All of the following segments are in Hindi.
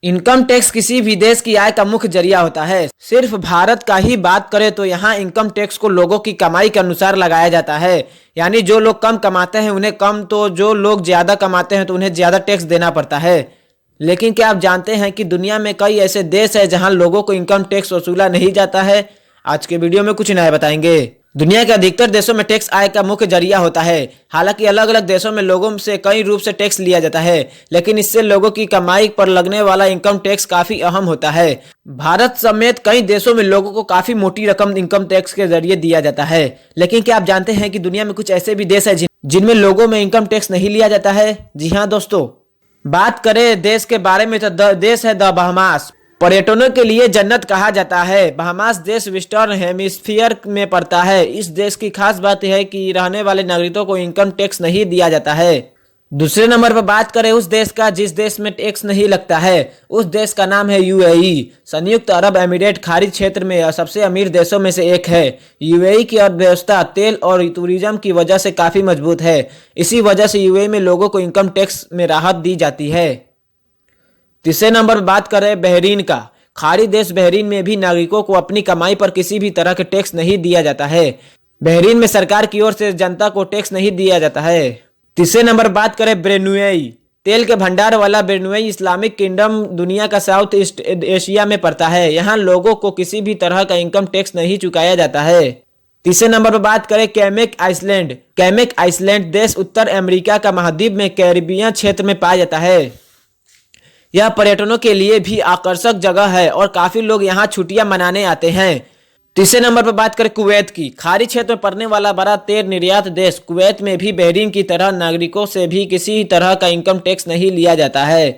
इनकम टैक्स किसी भी देश की आय का मुख्य जरिया होता है। सिर्फ भारत का ही बात करें तो यहाँ इनकम टैक्स को लोगों की कमाई के अनुसार लगाया जाता है। यानी जो लोग कम कमाते हैं उन्हें कम, तो जो लोग ज्यादा कमाते हैं तो उन्हें ज्यादा टैक्स देना पड़ता है। लेकिन क्या आप जानते हैं कि दुनिया में कई ऐसे देश हैं जहां लोगों को इनकम टैक्स वसूला नहीं जाता है? आज के वीडियो में कुछ नया बताएंगे। दुनिया के अधिकतर देशों में टैक्स आय का मुख्य जरिया होता है। हालांकि अलग अलग देशों में लोगों से कई रूप से टैक्स लिया जाता है, लेकिन इससे लोगों की कमाई पर लगने वाला इनकम टैक्स काफी अहम होता है। भारत समेत कई देशों में लोगों को काफी मोटी रकम इनकम टैक्स के जरिए दिया जाता है। लेकिन क्या आप जानते हैं कि दुनिया में कुछ ऐसे भी देश है जिनमें लोगों में इनकम टैक्स नहीं लिया जाता है? जी हाँ दोस्तों, बात करें देश के बारे में तो देश है द बहामास। पर्यटकों के लिए जन्नत कहा जाता है। बहामास देश वेस्टर्न हेमिस्फीयर में पड़ता है। इस देश की खास बात यह है कि रहने वाले नागरिकों को इनकम टैक्स नहीं दिया जाता है। दूसरे नंबर पर बात करें उस देश का जिस देश में टैक्स नहीं लगता है, उस देश का नाम है यूएई। संयुक्त अरब अमीरात खाड़ी क्षेत्र में सबसे अमीर देशों में से एक है। यूएई की अर्थव्यवस्था तेल और टूरिज्म की वजह से काफी मजबूत है। इसी वजह से यूएई में लोगों को इनकम टैक्स में राहत दी जाती है। तीसरे नंबर पर बात करें बहरीन का। खाड़ी देश बहरीन में भी नागरिकों को अपनी कमाई पर किसी भी तरह के टैक्स नहीं दिया जाता है। बहरीन में सरकार की ओर से जनता को टैक्स नहीं दिया जाता है। तीसरे नंबर पर बात करें ब्रुनेई। तेल के भंडार वाला ब्रुनेई इस्लामिक किंगडम दुनिया का साउथ ईस्ट एशिया में पड़ता है। यहाँ लोगों को किसी भी तरह का इनकम टैक्स नहीं चुकाया जाता है। तीसरे नंबर पर बात करें कैमेक आइसलैंड। कैमेक आइसलैंड देश उत्तर अमेरिका का महाद्वीप में कैरिबियन क्षेत्र में पाया जाता है। यह पर्यटकों के लिए भी आकर्षक जगह है और काफी लोग यहाँ छुट्टियां मनाने आते हैं। तीसरे नंबर पर बात करें कुवैत की। खाड़ी क्षेत्र में पड़ने वाला बड़ा तेल निर्यात देश कुवैत में भी बहरीन की तरह नागरिकों से भी किसी तरह का इनकम टैक्स नहीं लिया जाता है।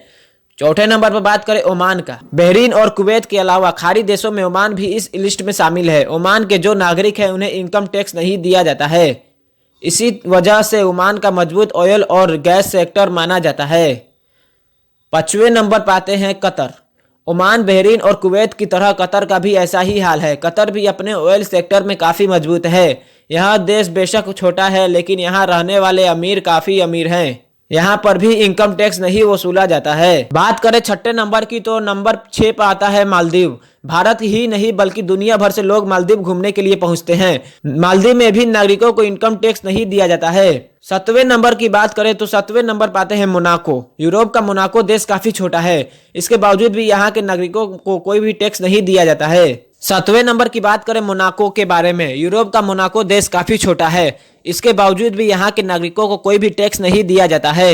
चौथे नंबर पर बात करें ओमान का। बहरीन और कुवैत के अलावा खाड़ी देशों में ओमान भी इस लिस्ट में शामिल है। ओमान के जो नागरिक हैं उन्हें इनकम टैक्स नहीं दिया जाता है। इसी वजह से ओमान का मजबूत ऑयल और गैस सेक्टर माना जाता है। पांचवें नंबर पाते हैं कतर। ओमान, बहरीन और कुवैत की तरह कतर का भी ऐसा ही हाल है। कतर भी अपने ऑयल सेक्टर में काफी मजबूत है। यह देश बेशक छोटा है, लेकिन यहाँ रहने वाले अमीर काफी अमीर हैं। यहाँ पर भी इनकम टैक्स नहीं वसूला जाता है। बात करें छठे नंबर की तो नंबर 6 पर आता है मालदीव। भारत ही नहीं बल्कि दुनिया भर से लोग मालदीव घूमने के लिए पहुंचते हैं। मालदीव में भी नागरिकों को इनकम टैक्स नहीं दिया जाता है। 7वें नंबर की बात करें तो 7वें नंबर पाते हैं मोनाको। यूरोप का मोनाको देश काफी छोटा है। इसके बावजूद भी यहाँ के नागरिकों को कोई भी टैक्स नहीं दिया जाता है। 7वें नंबर की बात करें मोनाको के बारे में। यूरोप का मोनाको देश काफी छोटा है। इसके बावजूद भी यहाँ के नागरिकों को कोई भी टैक्स नहीं दिया जाता है।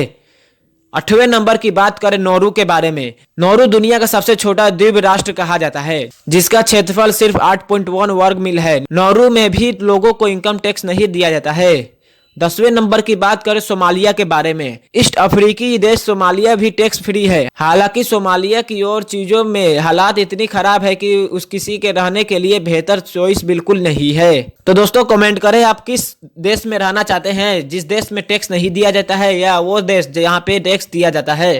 8वें नंबर की बात करें नौरू के बारे में। नौरू दुनिया का सबसे छोटा द्वीप राष्ट्र कहा जाता है, जिसका क्षेत्रफल सिर्फ 8.1 वर्ग मील है। नौरू में भी लोगों को इनकम टैक्स नहीं दिया जाता है। 10वें नंबर की बात करें सोमालिया के बारे में। ईस्ट अफ्रीकी देश सोमालिया भी टैक्स फ्री है। हालांकि सोमालिया की और चीजों में हालात इतनी खराब है कि उस किसी के रहने के लिए बेहतर चॉइस बिल्कुल नहीं है। तो दोस्तों कमेंट करें आप किस देश में रहना चाहते हैं, जिस देश में टैक्स नहीं दिया जाता है या वो देश जहाँ पे टैक्स दिया जाता है।